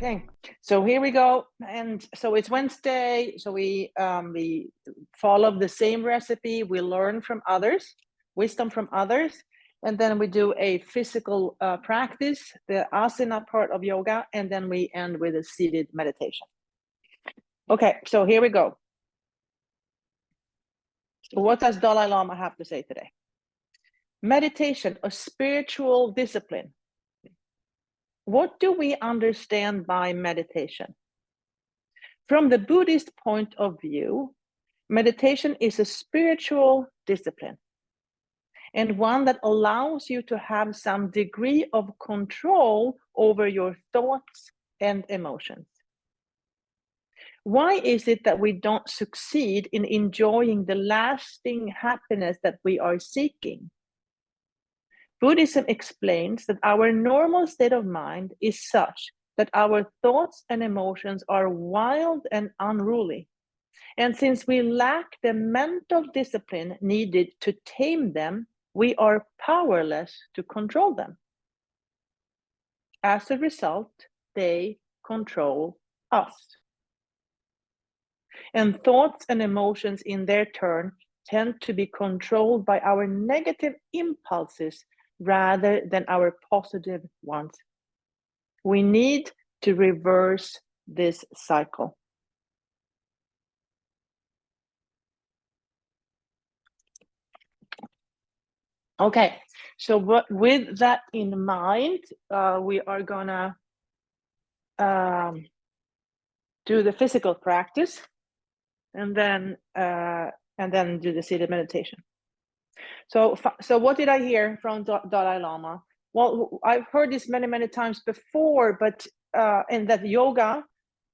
Okay, so here we go. And so it's Wednesday. So we follow the same recipe. We learn from others, wisdom from others. And then we do a physical practice, the asana part of yoga. And then we end with a seated meditation. Okay, so here we go. So what does Dalai Lama have to say today? Meditation, a spiritual discipline. What do we understand by meditation? From the Buddhist point of view, meditation is a spiritual discipline and one that allows you to have some degree of control over your thoughts and emotions. Why is it that we don't succeed in enjoying the lasting happiness that we are seeking? Buddhism explains that our normal state of mind is such that our thoughts and emotions are wild and unruly. And since we lack the mental discipline needed to tame them, we are powerless to control them. As a result, they control us. And thoughts and emotions in their turn tend to be controlled by our negative impulses rather than our positive ones. We need to reverse this cycle. Okay, so with that in mind, we are gonna do the physical practice, and then do the seated meditation. So what did I hear from Dalai Lama? Well, I've heard this many times before, but in that yoga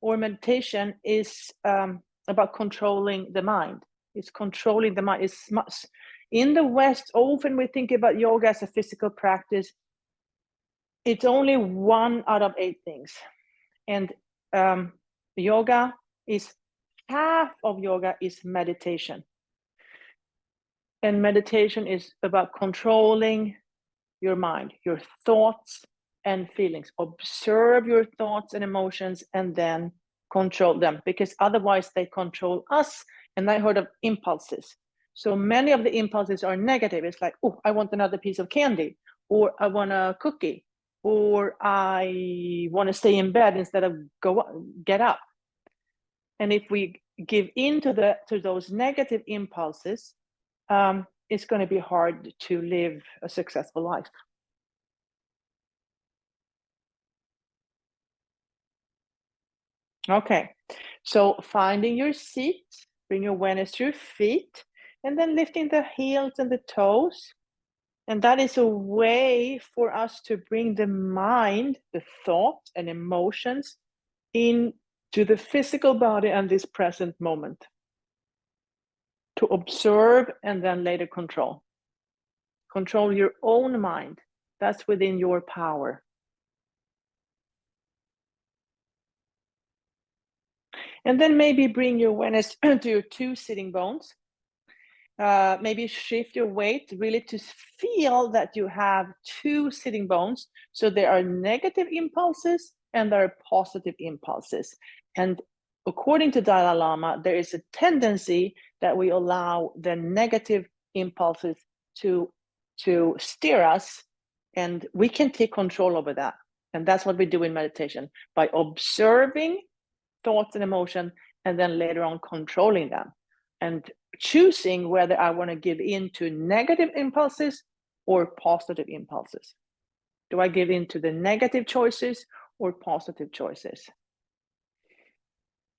or meditation is about controlling the mind. It's controlling the mind. It's much in the West. Often we think about yoga as a physical practice. It's only 1 out of 8 things, and yoga is half of yoga is meditation. And meditation is about controlling your mind, your thoughts and feelings. Observe your thoughts and emotions and then control them, because otherwise they control us. And I heard of impulses. So many of the impulses are negative. It's like, oh, I want another piece of candy, or I want a cookie, or I want to stay in bed instead of get up. And if we give in to those negative impulses, it's going to be hard to live a successful life. Okay, so finding your seat, bring your awareness to your feet, and then lifting the heels and the toes. And that is a way for us to bring the mind, the thoughts and emotions into the physical body and this present moment. To observe and then later control. Control your own mind. That's within your power. And then maybe bring your awareness to your 2 sitting bones. Maybe shift your weight really to feel that you have 2 sitting bones. So there are negative impulses and there are positive impulses. And according to Dalai Lama, there is a tendency that we allow the negative impulses to steer us, and we can take control over that. And that's what we do in meditation, by observing thoughts and emotion, and then later on controlling them and choosing whether I want to give in to negative impulses or positive impulses. Do I give in to the negative choices or positive choices?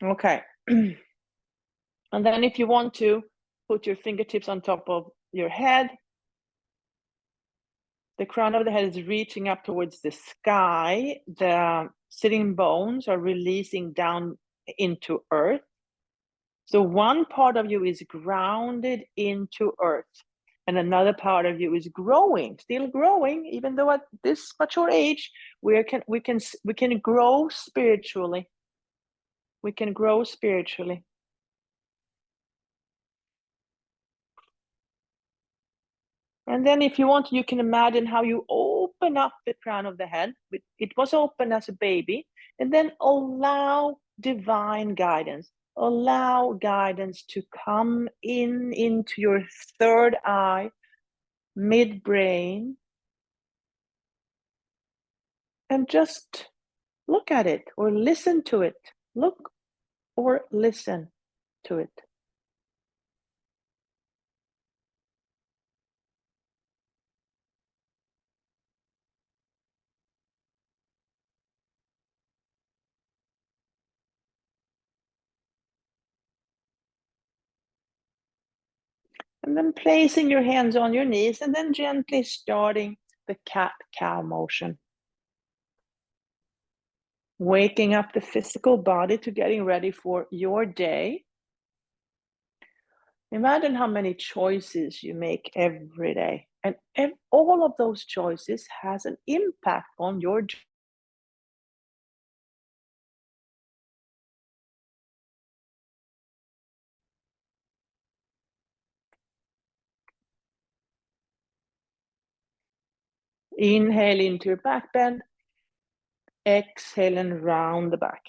Okay. And then if you want to, put your fingertips on top of your head. The crown of the head is reaching up towards the sky. The sitting bones are releasing down into earth. So one part of you is grounded into earth, and another part of you is growing, still growing, even though at this mature age, we can grow spiritually. We can grow spiritually. And then if you want, you can imagine how you open up the crown of the head. It was open as a baby, And then allow divine guidance. Allow guidance to come into your third eye, midbrain, and just look at it or listen to it. Look or listen to it. And then placing your hands on your knees and then gently starting the cat-cow motion. Waking up the physical body to getting ready for your day. Imagine how many choices you make every day. And all of those choices has an impact on your journey. Inhale into your back bend. Exhale and round the back.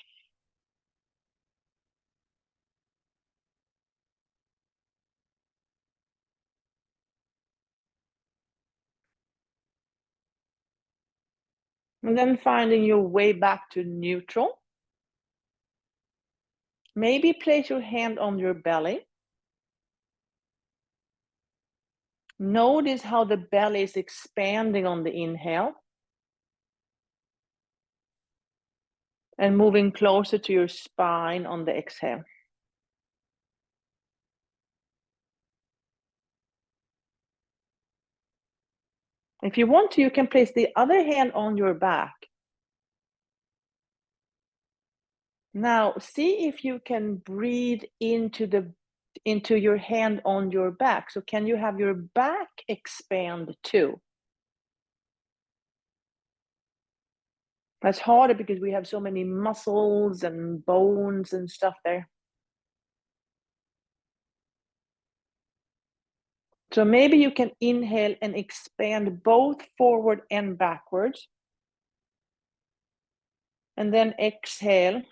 And then finding your way back to neutral. Maybe place your hand on your belly. Notice how the belly is expanding on the inhale. And moving closer to your spine on the exhale. If you want to, you can place the other hand on your back. Now, see if you can breathe into your hand on your back. So can you have your back expand too? That's harder because we have so many muscles and bones and stuff there. So maybe you can inhale and expand both forward and backwards. And then exhale,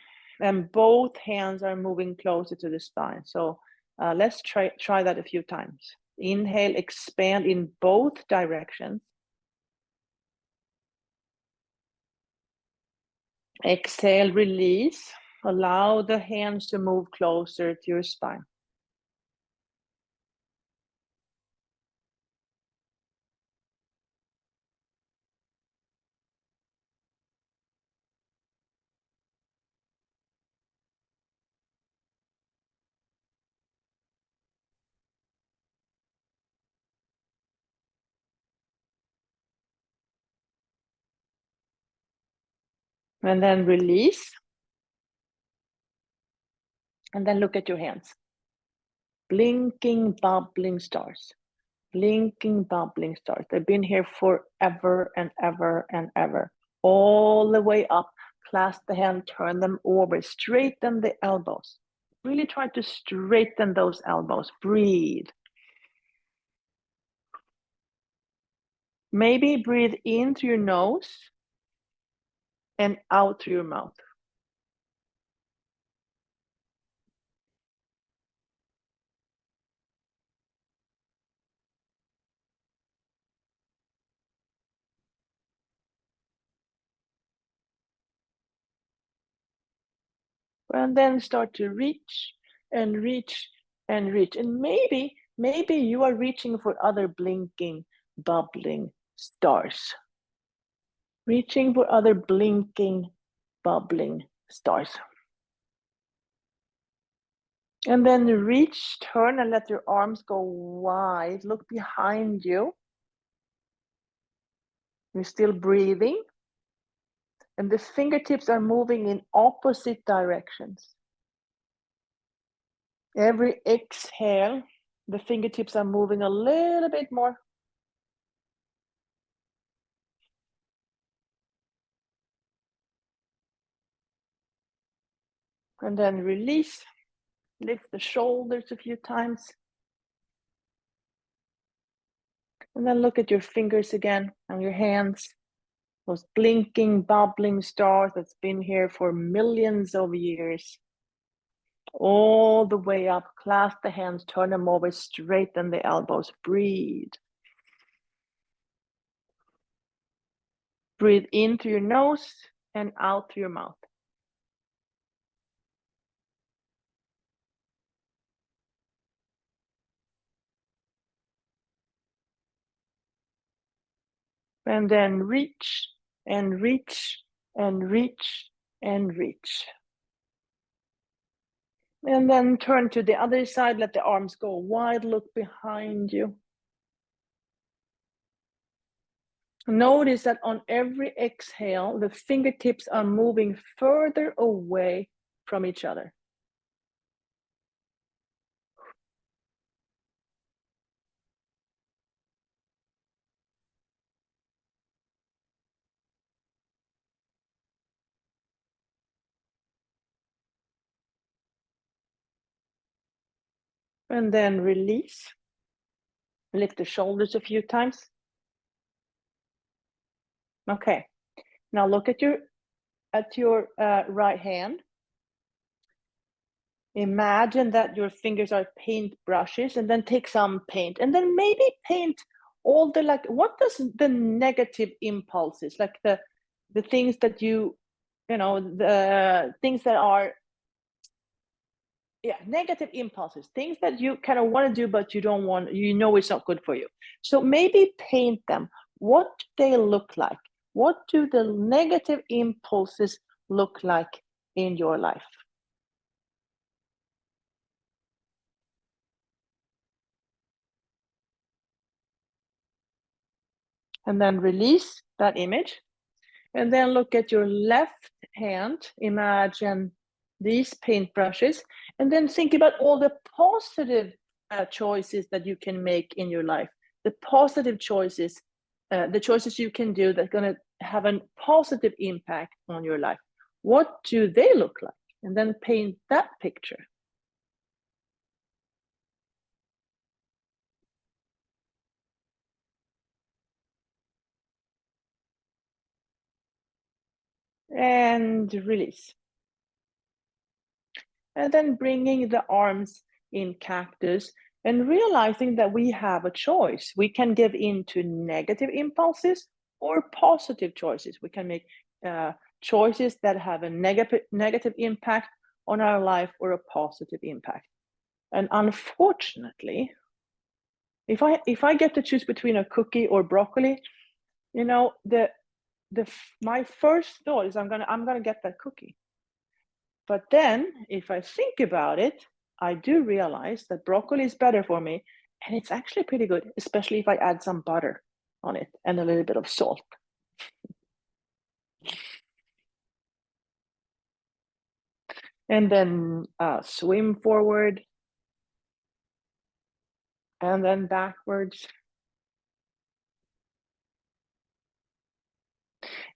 and both hands are moving closer to the spine. So let's try that a few times. Inhale, expand in both directions. Exhale, release. Allow the hands to move closer to your spine. And then release. And then look at your hands. Blinking, bubbling stars. Blinking, bubbling stars. They've been here forever and ever and ever. All the way up. Clasp the hand, turn them over. Straighten the elbows. Really try to straighten those elbows. Breathe. Maybe breathe in through your nose and out through your mouth. And then start to reach and reach and reach. And maybe you are reaching for other blinking, bubbling stars. Reaching for other blinking, bubbling stars. And then reach, turn, and let your arms go wide. Look behind you. You're still breathing. And the fingertips are moving in opposite directions. Every exhale, the fingertips are moving a little bit more. And then release. Lift the shoulders a few times. And then look at your fingers again and your hands. those blinking, bubbling stars that's been here for millions of years. All the way up, clasp the hands, turn them over, straighten the elbows, breathe. Breathe in through your nose and out through your mouth. And then reach and reach and reach and reach. And then turn to the other side, let the arms go wide, look behind you. Notice that on every exhale, the fingertips are moving further away from each other. And then release. Lift the shoulders a few times. Okay. Now look at your right hand. Imagine that your fingers are paint brushes, and then take some paint, and then maybe paint all the, like, what does the negative impulses, like the things that you know, the things that are, yeah, negative impulses, things that you kind of want to do but you don't want, you know it's not good for you. So maybe paint them. What do they look like? What do the negative impulses look like in your life? And then release that image. And then look at your left hand. Imagine these paintbrushes. And then think about all the positive choices that you can make in your life. The positive choices, the choices you can do that are going to have a positive impact on your life. What do they look like? And then paint that picture. And release. And then bringing the arms in cactus and realizing that we have a choice. We can give in to negative impulses or positive choices. We can make choices that have a negative impact on our life or a positive impact. And unfortunately, if I get to choose between a cookie or broccoli, you know, my first thought is I'm gonna get that cookie. But then, if I think about it, I do realize that broccoli is better for me, and it's actually pretty good, especially if I add some butter on it and a little bit of salt. And then swim forward, and then backwards.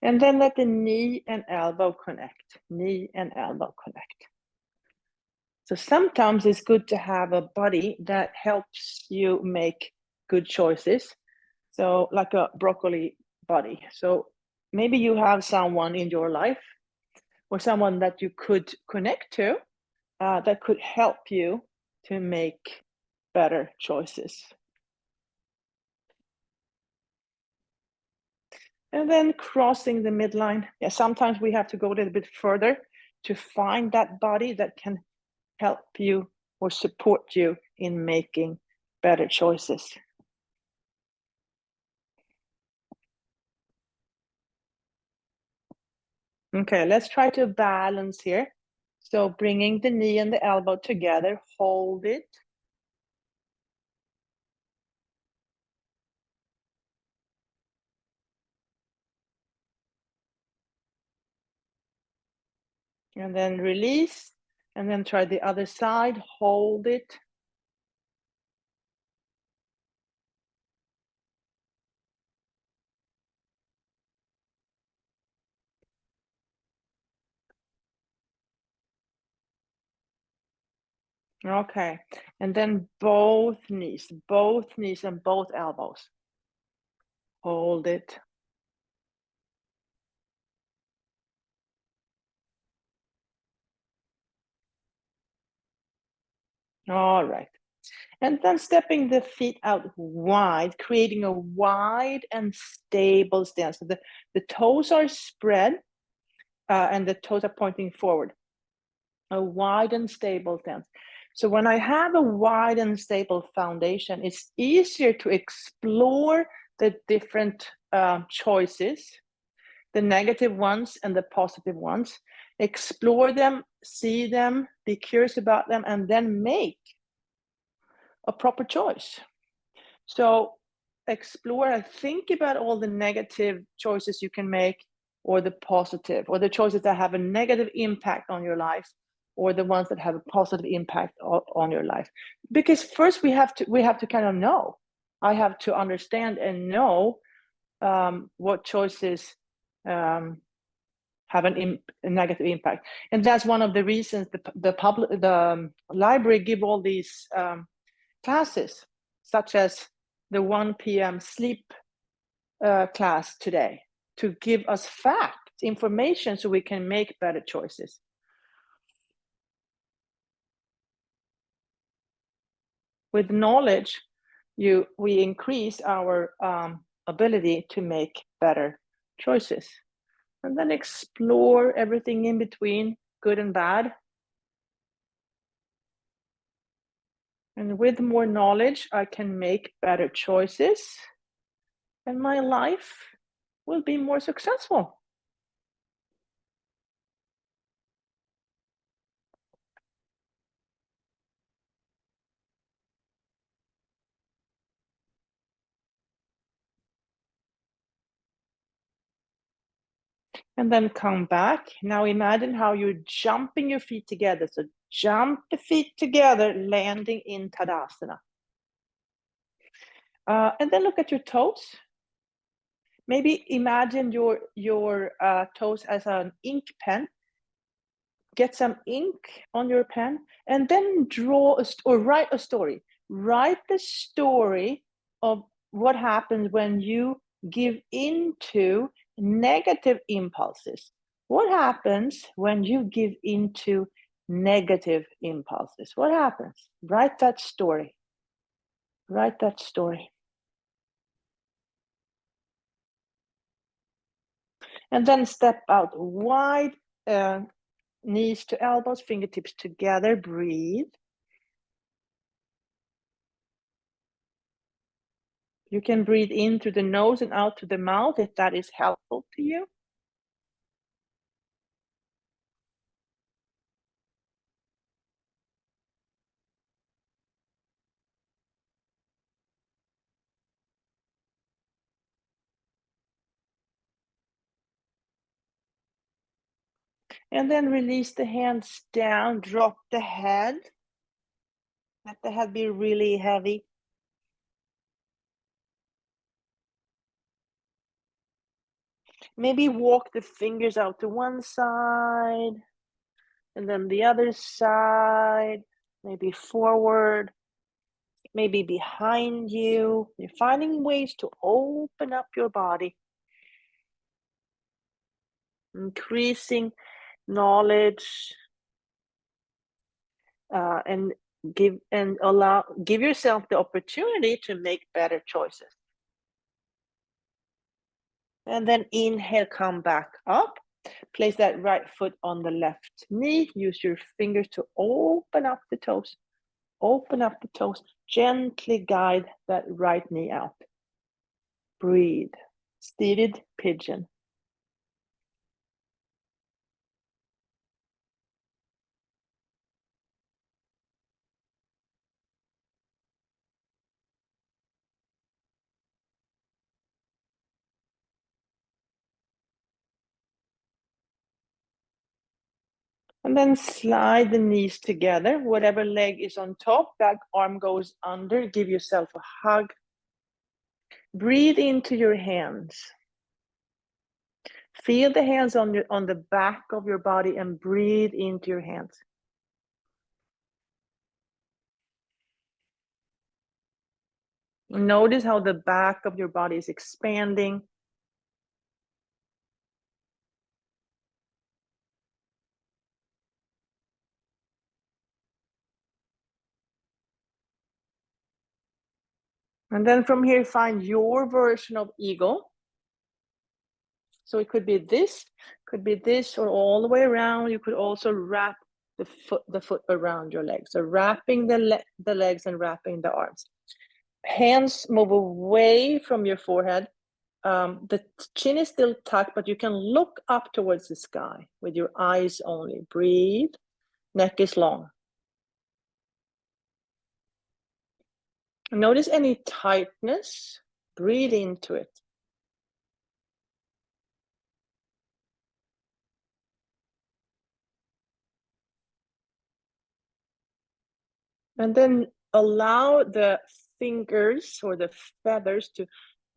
And then let the knee and elbow connect, knee and elbow connect. So sometimes it's good to have a buddy that helps you make good choices. So like a broccoli buddy. So maybe you have someone in your life or someone that you could connect to that could help you to make better choices. And then crossing the midline. Yeah, sometimes we have to go a little bit further to find that body that can help you or support you in making better choices. Okay, let's try to balance here. So bringing the knee and the elbow together, hold it. And then release, and then try the other side, hold it. Okay, and then both knees and both elbows. Hold it. All right. And then stepping the feet out wide, creating a wide and stable stance. So the toes are spread and the toes are pointing forward. A wide and stable stance. So when I have a wide and stable foundation, it's easier to explore the different choices, the negative ones and the positive ones. Explore them, see them, be curious about them, and then make a proper choice. So explore and think about all the negative choices you can make, or the positive, or the choices that have a negative impact on your life, or the ones that have a positive impact on your life. Because first we have to kind of know. I have to understand and know what choices have a negative impact, and that's one of the reasons the library give all these classes, such as the 1 p.m. sleep class today, to give us facts, information, so we can make better choices. With knowledge, we increase our ability to make better choices. And then explore everything in between, good and bad. And with more knowledge, I can make better choices, and my life will be more successful. And then come back. Now imagine how you're jumping your feet together. So jump the feet together, landing in Tadasana. And then look at your toes. Maybe imagine your toes as an ink pen. Get some ink on your pen, and then draw or write a story. Write the story of what happens when you give into negative impulses. What happens when you give into negative impulses? What happens? Write that story. Write that story. And then step out wide, knees to elbows, fingertips together. Breathe. You can breathe in through the nose and out through the mouth if that is helpful to you. And then release the hands down, drop the head. Let the head be really heavy. Maybe walk the fingers out to one side and then the other side, maybe forward, maybe behind you. You're finding ways to open up your body, increasing knowledge, and give yourself the opportunity to make better choices. And then inhale, come back up. Place that right foot on the left knee. Use your fingers to open up the toes. Open up the toes. Gently guide that right knee out. Breathe. Seated pigeon. And then slide the knees together. Whatever leg is on top, that arm goes under. Give yourself a hug. Breathe into your hands. Feel the hands on the back of your body and breathe into your hands. Notice how the back of your body is expanding. And then from here, find your version of eagle. So it could be this, or all the way around. You could also wrap the foot around your legs. So wrapping the legs and wrapping the arms. Hands move away from your forehead. The chin is still tucked, but you can look up towards the sky with your eyes only. Breathe. Neck is long. Notice any tightness. Breathe into it. And then allow the fingers or the feathers to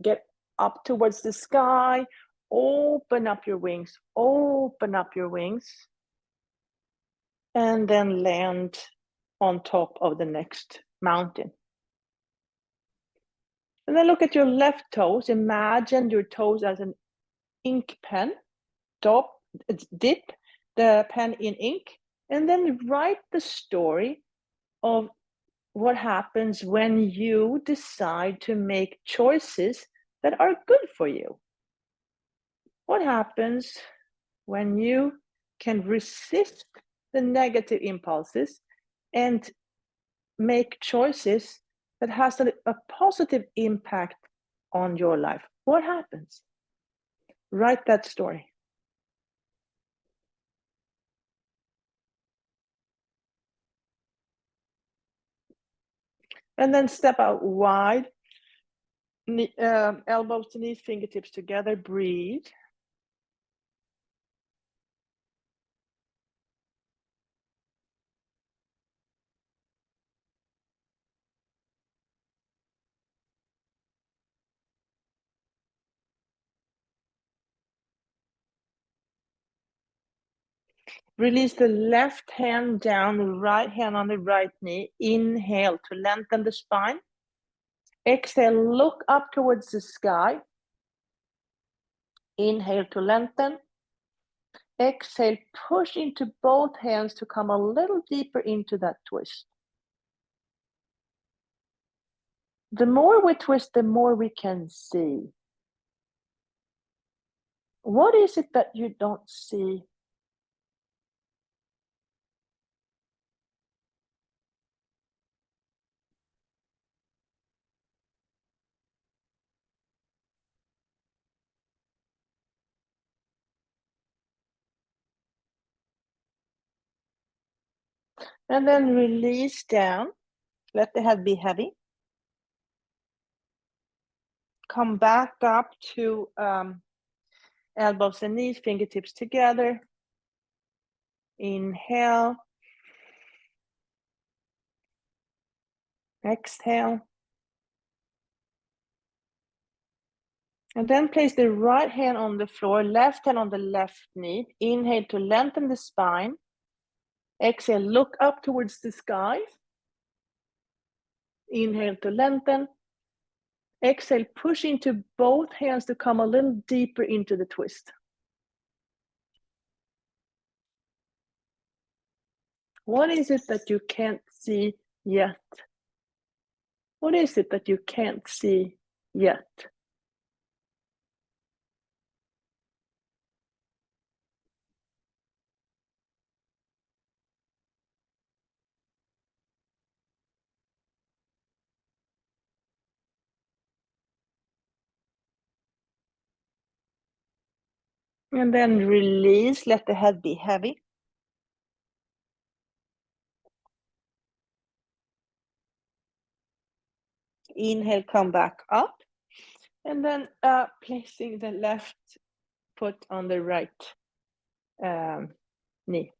get up towards the sky. Open up your wings. Open up your wings. And then land on top of the next mountain. And then look at your left toes. Imagine your toes as an ink pen. Dip the pen in ink. And then write the story of what happens when you decide to make choices that are good for you. What happens when you can resist the negative impulses and make choices that has a positive impact on your life? What happens? Write that story. And then step out wide, elbows to knees, fingertips together, breathe. Release the left hand down, the right hand on the right knee. Inhale to lengthen the spine. Exhale, look up towards the sky. Inhale to lengthen. Exhale, push into both hands to come a little deeper into that twist. The more we twist, the more we can see. What is it that you don't see? And then release down. Let the head be heavy. Come back up to elbows and knees, fingertips together. Inhale. Exhale. And then place the right hand on the floor, left hand on the left knee. Inhale to lengthen the spine. Exhale, look up towards the sky. Inhale to lengthen. Exhale, push into both hands to come a little deeper into the twist. What is it that you can't see yet? What is it that you can't see yet? And then release, let the head be heavy. Inhale, come back up. And then placing the left foot on the right knee.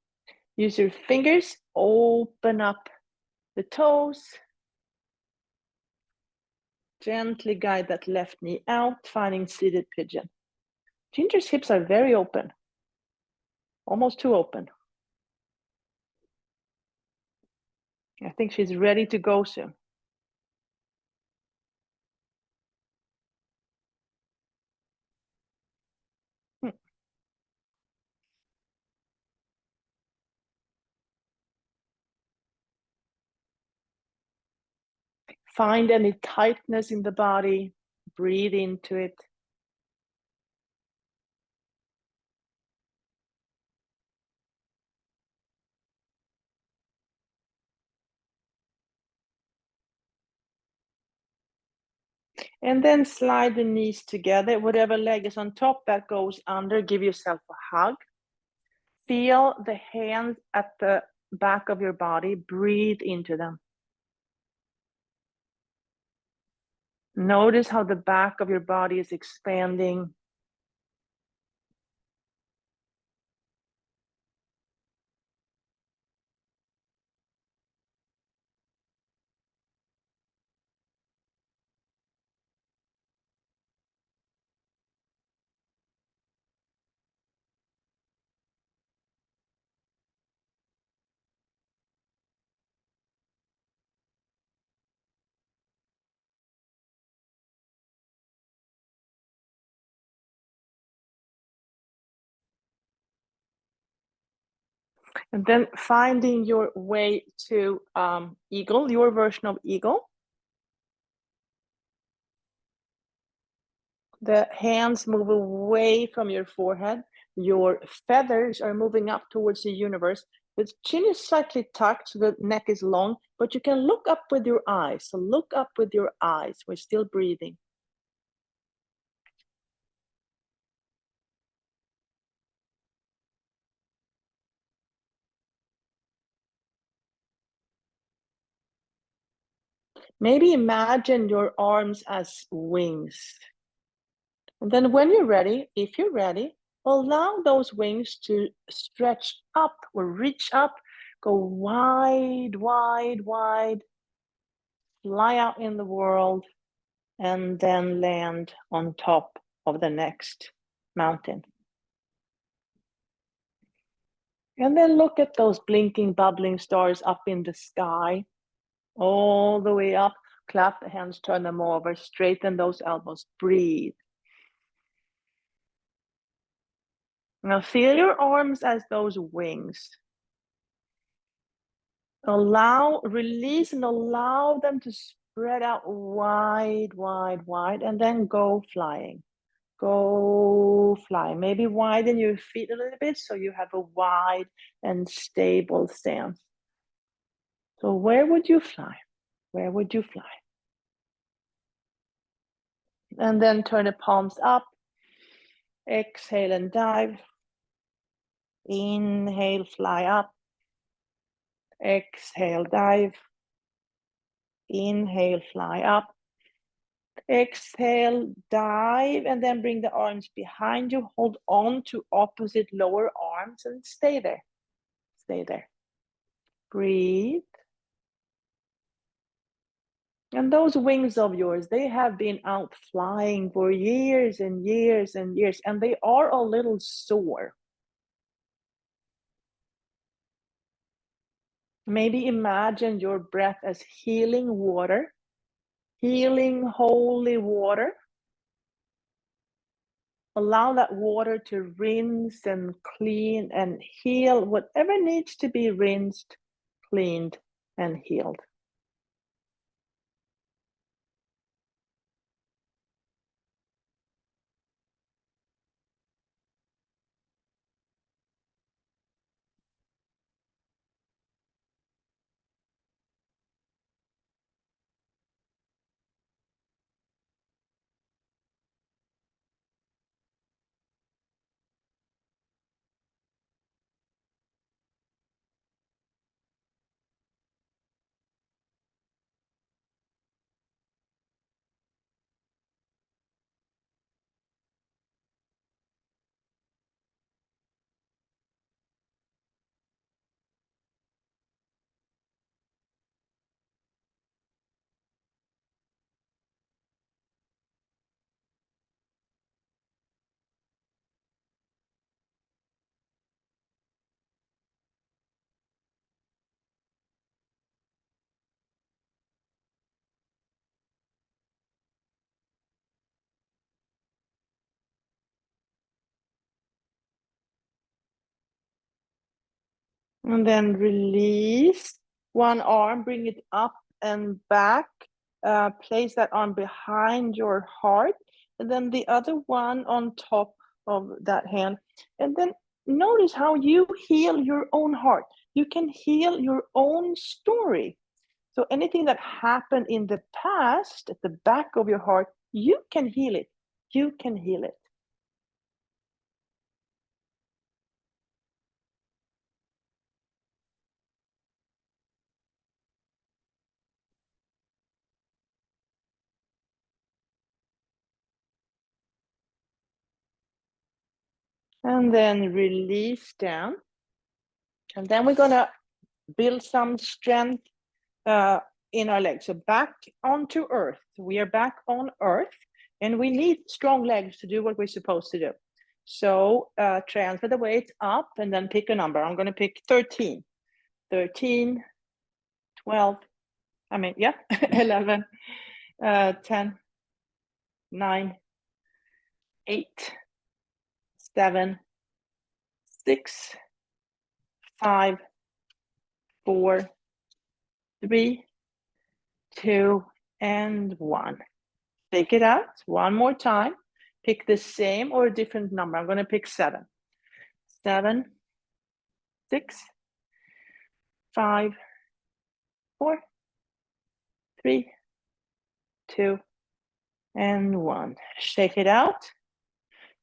Use your fingers, open up the toes. Gently guide that left knee out, finding seated pigeon. Ginger's hips are very open, almost too open. I think she's ready to go soon. Find any tightness in the body, breathe into it. And then slide the knees together. Whatever leg is on top, that goes under. Give yourself a hug. Feel the hands at the back of your body. Breathe into them. Notice how the back of your body is expanding. And then finding your way to eagle, your version of eagle. The hands move away from your forehead. Your feathers are moving up towards the universe. The chin is slightly tucked, so the neck is long, but you can look up with your eyes. So look up with your eyes. We're still breathing. Maybe imagine your arms as wings. And then when you're ready, if you're ready, allow those wings to stretch up or reach up, go wide, wide, wide, fly out in the world, and then land on top of the next mountain. And then look at those blinking, bubbling stars up in the sky, all the way up. Clap the hands, turn them over, straighten those elbows, breathe. Now feel your arms as those wings. Release and allow them to spread out wide, wide, wide, and then go flying. Go fly. Maybe widen your feet a little bit so you have a wide and stable stance. So where would you fly? Where would you fly? And then turn the palms up. Exhale and dive. Inhale, fly up. Exhale, dive. Inhale, fly up. Exhale, dive, and then bring the arms behind you. Hold on to opposite lower arms and stay there. Stay there. Breathe. And those wings of yours, they have been out flying for years and years and years, and they are a little sore. Maybe imagine your breath as healing water, healing holy water. Allow that water to rinse and clean and heal whatever needs to be rinsed, cleaned, and healed. And then release one arm, bring it up and back. place that arm behind your heart, and then the other one on top of that hand. And then notice how you heal your own heart. You can heal your own story. So anything that happened in the past at the back of your heart, you can heal it. You can heal it. And then release down. And then we're going to build some strength in our legs. So back onto earth. We are back on earth, and we need strong legs to do what we're supposed to do. So transfer the weight up and then pick a number. I'm going to pick 13, 13, 12, 11, 10, 9, 8, 7, 6, 5, 4, 3, 2, and 1. Take it out one more time. Pick the same or a different number. I'm going to pick 7. 7, 6, 5, 4, 3, 2, and 1. Shake it out,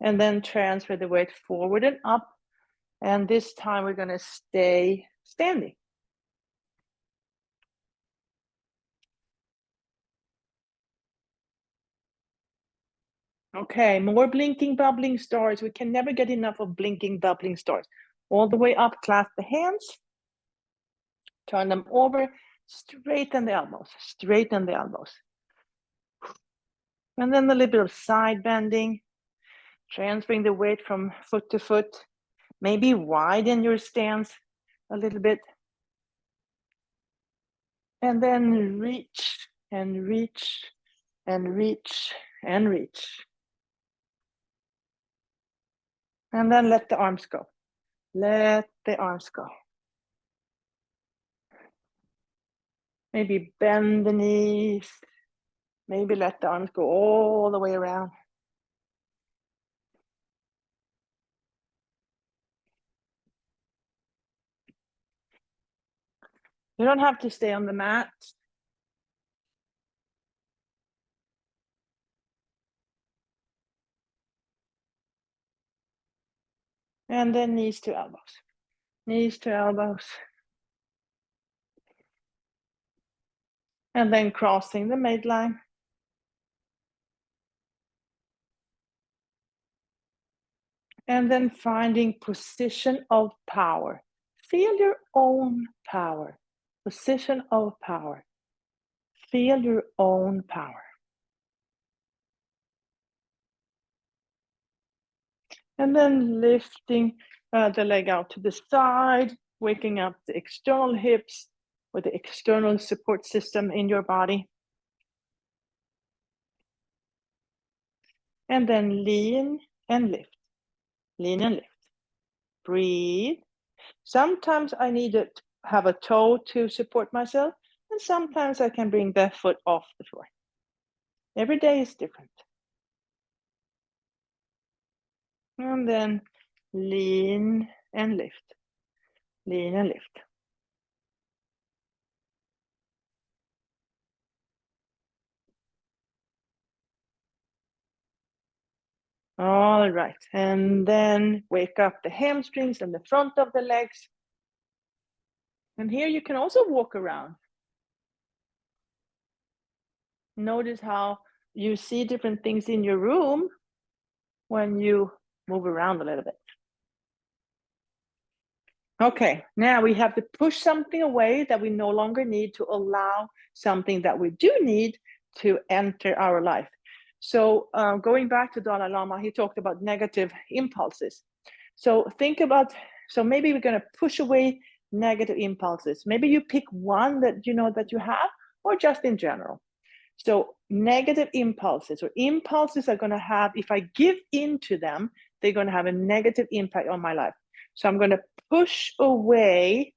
and then transfer the weight forward and up. And this time we're going to stay standing. Okay, more blinking, bubbling stars. We can never get enough of blinking, bubbling stars. All the way up, clasp the hands. Turn them over, straighten the elbows, straighten the elbows. And then a little bit of side bending, transferring the weight from foot to foot. Maybe widen your stance a little bit. And then reach and reach and reach and reach. And then let the arms go. Let the arms go. Maybe bend the knees. Maybe let the arms go all the way around. You don't have to stay on the mat. And then knees to elbows. Knees to elbows. And then crossing the midline. And then finding position of power. Feel your own power. Position of power. Feel your own power. And then lifting the leg out to the side, waking up the external hips with the external support system in your body. And then lean and lift. Lean and lift. Breathe. Sometimes I need to have a toe to support myself, and sometimes I can bring the foot off the floor. Every day is different. And then lean and lift. Lean and lift. All right, and then wake up the hamstrings and the front of the legs. And here you can also walk around. Notice how you see different things in your room when you move around a little bit. Okay, now we have to push something away that we no longer need to allow something that we do need to enter our life. So going back to Dalai Lama, he talked about negative impulses. So think about, so maybe we're going to push away negative impulses. Maybe you pick one that you know that you have, or just in general. So negative impulses, or impulses are going to have, if I give in to them, they're going to have a negative impact on my life. So I'm going to push away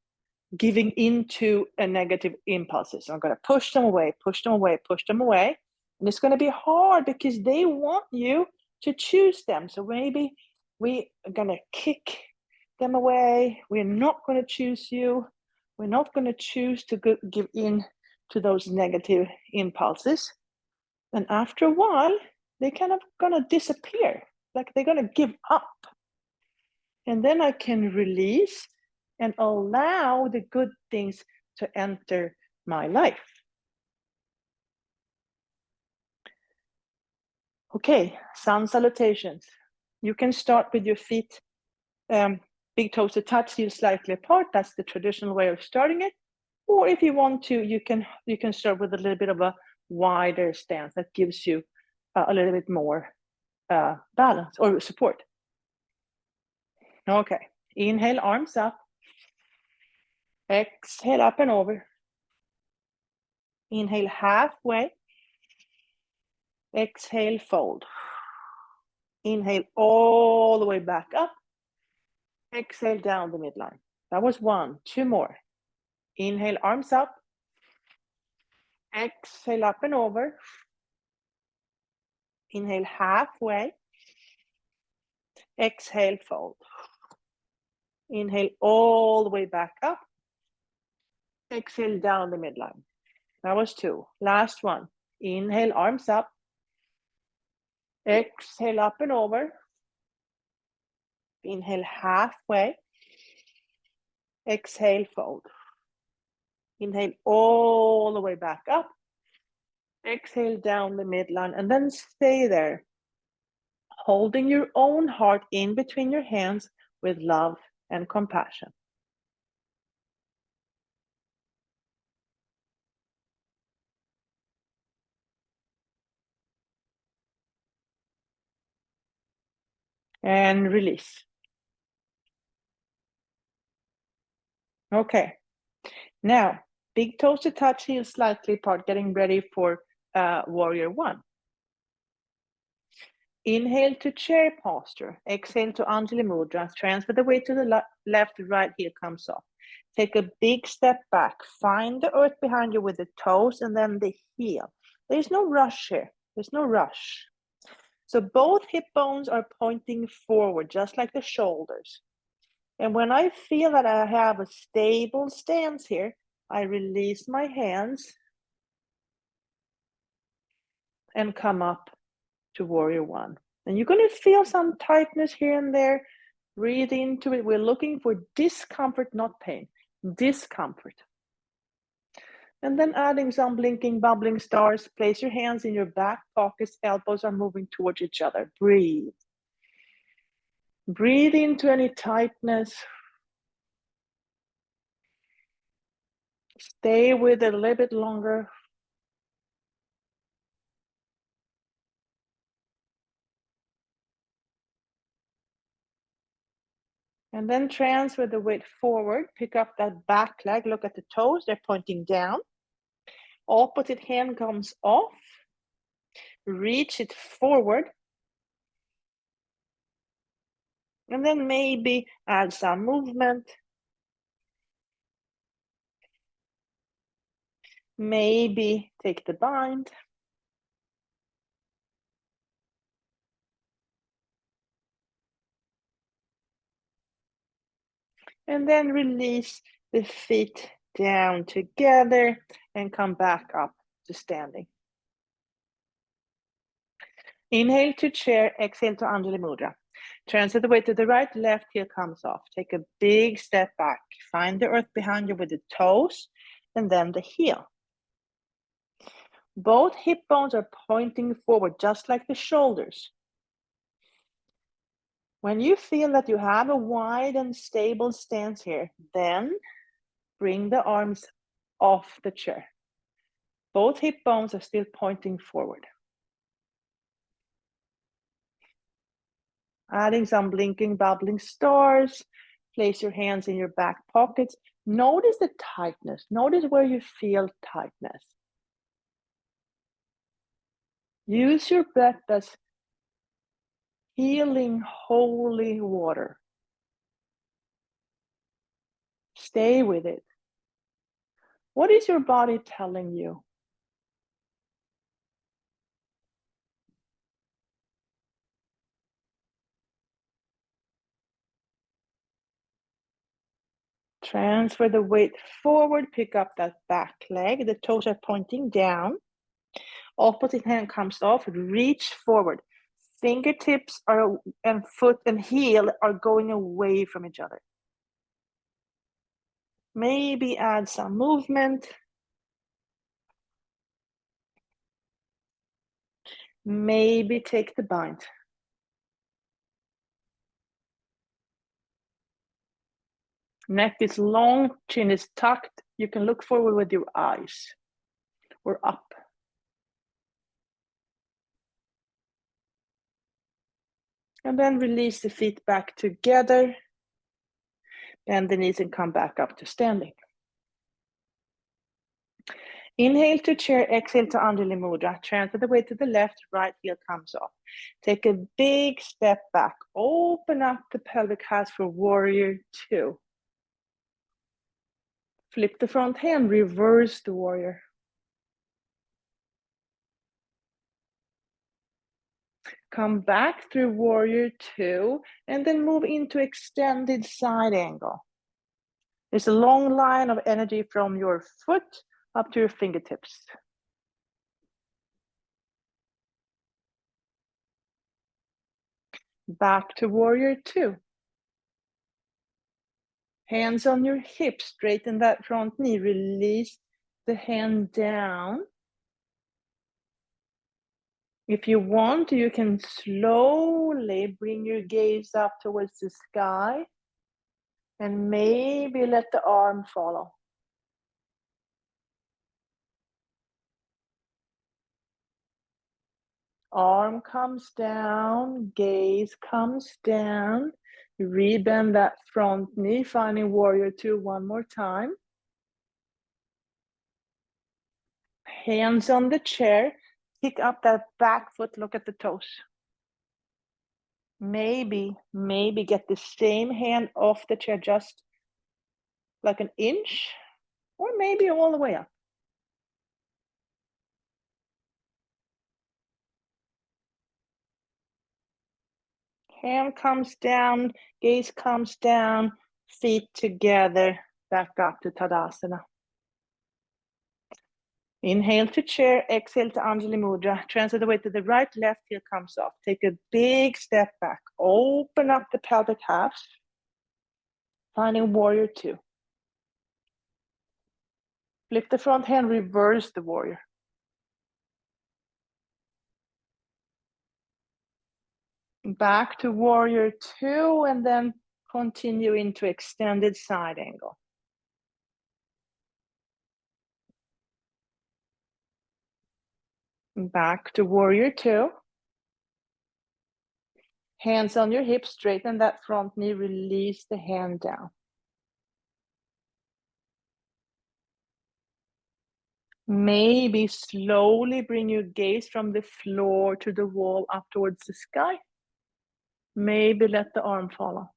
giving into a negative impulses. So I'm going to push them away, push them away, push them away. And it's going to be hard because they want you to choose them. So maybe we are going to kick them away. We're not going to choose you. We're not going to choose to give in to those negative impulses. And after a while, they're kind of going to disappear. Like they're going to give up. And then I can release and allow the good things to enter my life. Okay, sun salutations. You can start with your feet, big toes to touch, heels slightly apart. That's the traditional way of starting it. Or if you want to, you can start with a little bit of a wider stance that gives you a little bit more balance or support. Okay, inhale, arms up. Exhale, up and over. Inhale, halfway. Exhale, fold. Inhale all the way back up. Exhale down the midline. That was one. Two more. Inhale, arms up. Exhale, up and over. Inhale, halfway. Exhale, fold. Inhale all the way back up. Exhale down the midline. That was two. Last one. Inhale, arms up. Exhale, up and over. Inhale, halfway. Exhale, fold. Inhale all the way back up. Exhale down the midline and then stay there, holding your own heart in between your hands with love and compassion. And release. Okay. Now, big toes to touch, heels slightly apart, getting ready for warrior one. Inhale to chair posture. Exhale to Anjali Mudra. Transfer the weight to the left, right heel comes off. Take a big step back. Find the earth behind you with the toes and then the heel. There's no rush here. There's no rush. So both hip bones are pointing forward, just like the shoulders. And when I feel that I have a stable stance here, I release my hands and come up to warrior one. And you're going to feel some tightness here and there. Breathe into it. We're looking for discomfort, not pain. Discomfort. And then adding some blinking, bubbling stars. Place your hands in your back pockets. Elbows are moving towards each other. Breathe. Breathe into any tightness. Stay with it a little bit longer. And then transfer the weight forward. Pick up that back leg. Look at the toes. They're pointing down. Opposite hand comes off. Reach it forward. And then maybe add some movement. Maybe take the bind. And then release the feet down together and come back up to standing. Inhale to chair, exhale to Anjali Mudra. Transfer the weight to the right, left heel comes off. Take a big step back. Find the earth behind you with the toes and then the heel. Both hip bones are pointing forward, just like the shoulders. When you feel that you have a wide and stable stance here, then bring the arms off the chair. Both hip bones are still pointing forward. Adding some blinking, bubbling stars. Place your hands in your back pockets. Notice the tightness. Notice where you feel tightness. Use your breath as healing, holy water. Stay with it. What is your body telling you? Transfer the weight forward, pick up that back leg. The toes are pointing down. Opposite hand comes off, reach forward. Fingertips and foot and heel are going away from each other. Maybe add some movement. Maybe take the bind. Neck is long, chin is tucked. You can look forward with your eyes or up. And then release the feet back together. Bend the knees and come back up to standing. Inhale to chair, exhale to Anjali Mudra. Transfer the weight to the left, right heel comes off. Take a big step back. Open up the pelvic halves for warrior two. Flip the front hand, reverse the warrior. Come back through warrior two, and then move into extended side angle. There's a long line of energy from your foot up to your fingertips. Back to warrior two. Hands on your hips, straighten that front knee, release the hand down. If you want, you can slowly bring your gaze up towards the sky and maybe let the arm follow. Arm comes down, gaze comes down. Rebend that front knee, finding warrior two one more time. Hands on the chair, pick up that back foot, look at the toes. Maybe get the same hand off the chair, just like an inch, or maybe all the way up. Hand comes down, gaze comes down, feet together, back up to Tadasana. Inhale to chair, exhale to Anjali Mudra. Transfer the weight to the right, left heel comes off. Take a big step back. Open up the pelvic halves, finding warrior two. Flip the front hand, reverse the warrior. Back to warrior two, and then continue into extended side angle. Back to warrior two. Hands on your hips, straighten that front knee, release the hand down. Maybe slowly bring your gaze from the floor to the wall up towards the sky. Maybe let the arm follow.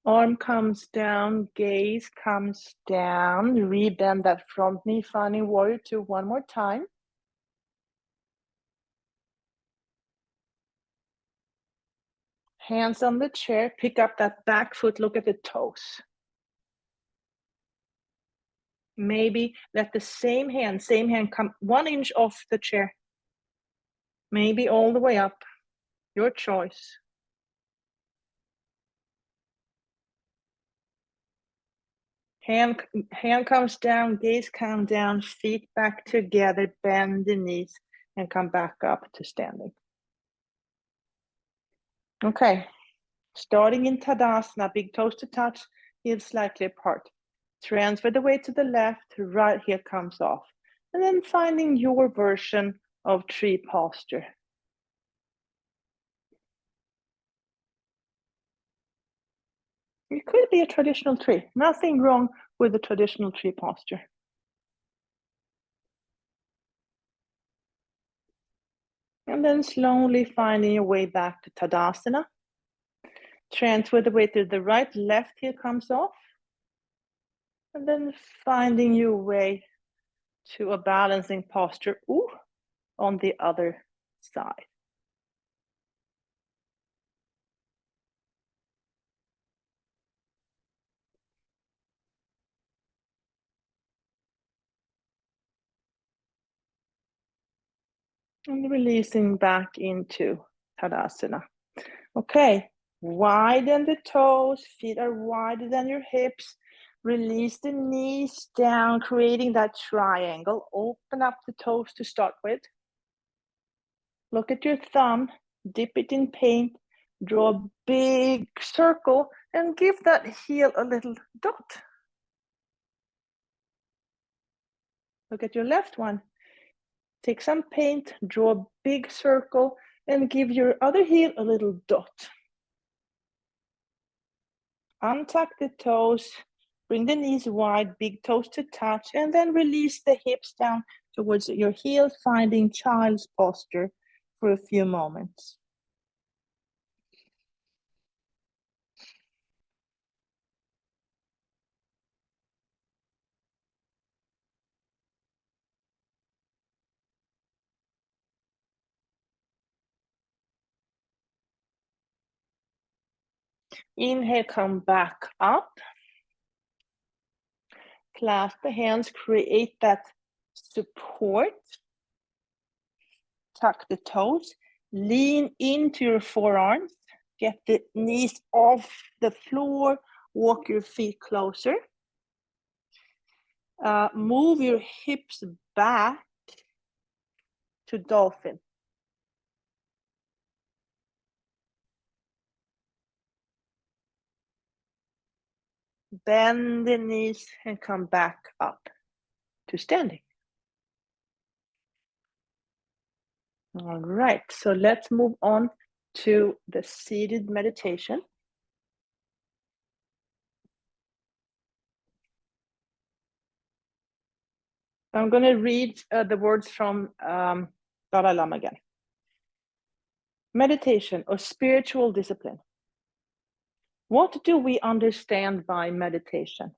Arm comes down, gaze comes down. Rebend that front knee, finding warrior two one more time. Hands on the chair, pick up that back foot, look at the toes. Maybe let the same hand come 1 inch off the chair. Maybe all the way up, your choice. Hand comes down, gaze comes down, feet back together, bend the knees, and come back up to standing. Okay, starting in Tadasana, big toes to touch, heels slightly apart. Transfer the weight to the left, right heel comes off. And then finding your version of tree posture. It could be a traditional tree. Nothing wrong with the traditional tree posture. And And then slowly finding your way back to Tadasana. Transfer the weight to the right, left heel comes off. And then finding your way to a balancing posture on the other side. And releasing back into Tadasana. Okay, widen the toes, feet are wider than your hips. Release the knees down, creating that triangle. Open up the toes to start with. Look at your thumb, dip it in paint, draw a big circle, and give that heel a little dot. Look at your left one. Take some paint, draw a big circle, and give your other heel a little dot. Untuck the toes, bring the knees wide, big toes to touch, and then release the hips down towards your heels, finding child's posture for a few moments. Inhale, come back up. Clasp the hands, create that support. Tuck the toes, lean into your forearms, get the knees off the floor, walk your feet closer. Move your hips back to dolphin. Bend the knees and come back up to standing. All right, so let's move on to the seated meditation. I'm going to read the words from Dalai Lama again. Meditation or spiritual discipline. What do we understand by meditation?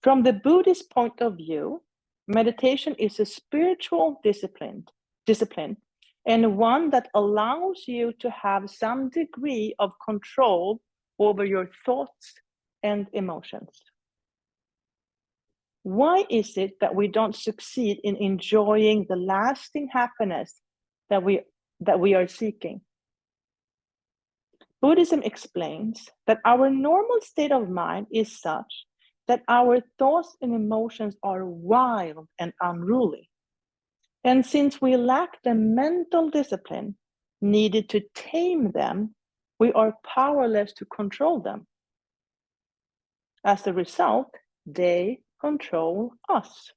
From the Buddhist point of view, meditation is a spiritual discipline and one that allows you to have some degree of control over your thoughts and emotions. Why is it that we don't succeed in enjoying the lasting happiness that we are seeking? Buddhism explains that our normal state of mind is such that our thoughts and emotions are wild and unruly. And since we lack the mental discipline needed to tame them, we are powerless to control them. As a result, they control us.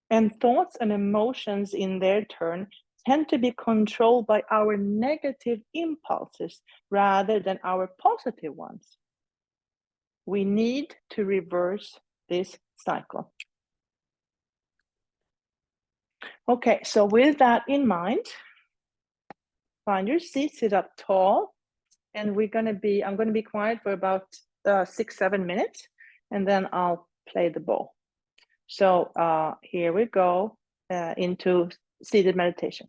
And thoughts and emotions, in their turn, tend to be controlled by our negative impulses rather than our positive ones. We need to reverse this cycle. Okay, so with that in mind, find your seat, sit up tall, and I'm going to be quiet for about 6-7 minutes, and then I'll play the bowl. So here we go into seated meditation.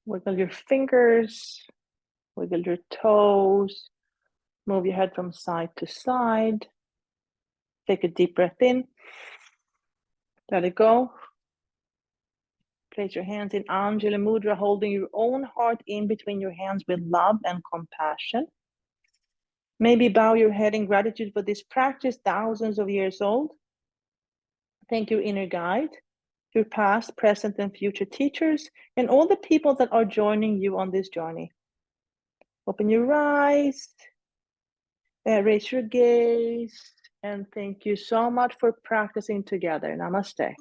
Wiggle your fingers, wiggle your toes, move your head from side to side. Take a deep breath in, let it go. Place your hands in Anjali Mudra, holding your own heart in between your hands with love and compassion. Maybe bow your head in gratitude for this practice, thousands of years old. Thank your inner guide, your past, present, and future teachers, and all the people that are joining you on this journey. Open your eyes, raise your gaze, and thank you so much for practicing together. Namaste.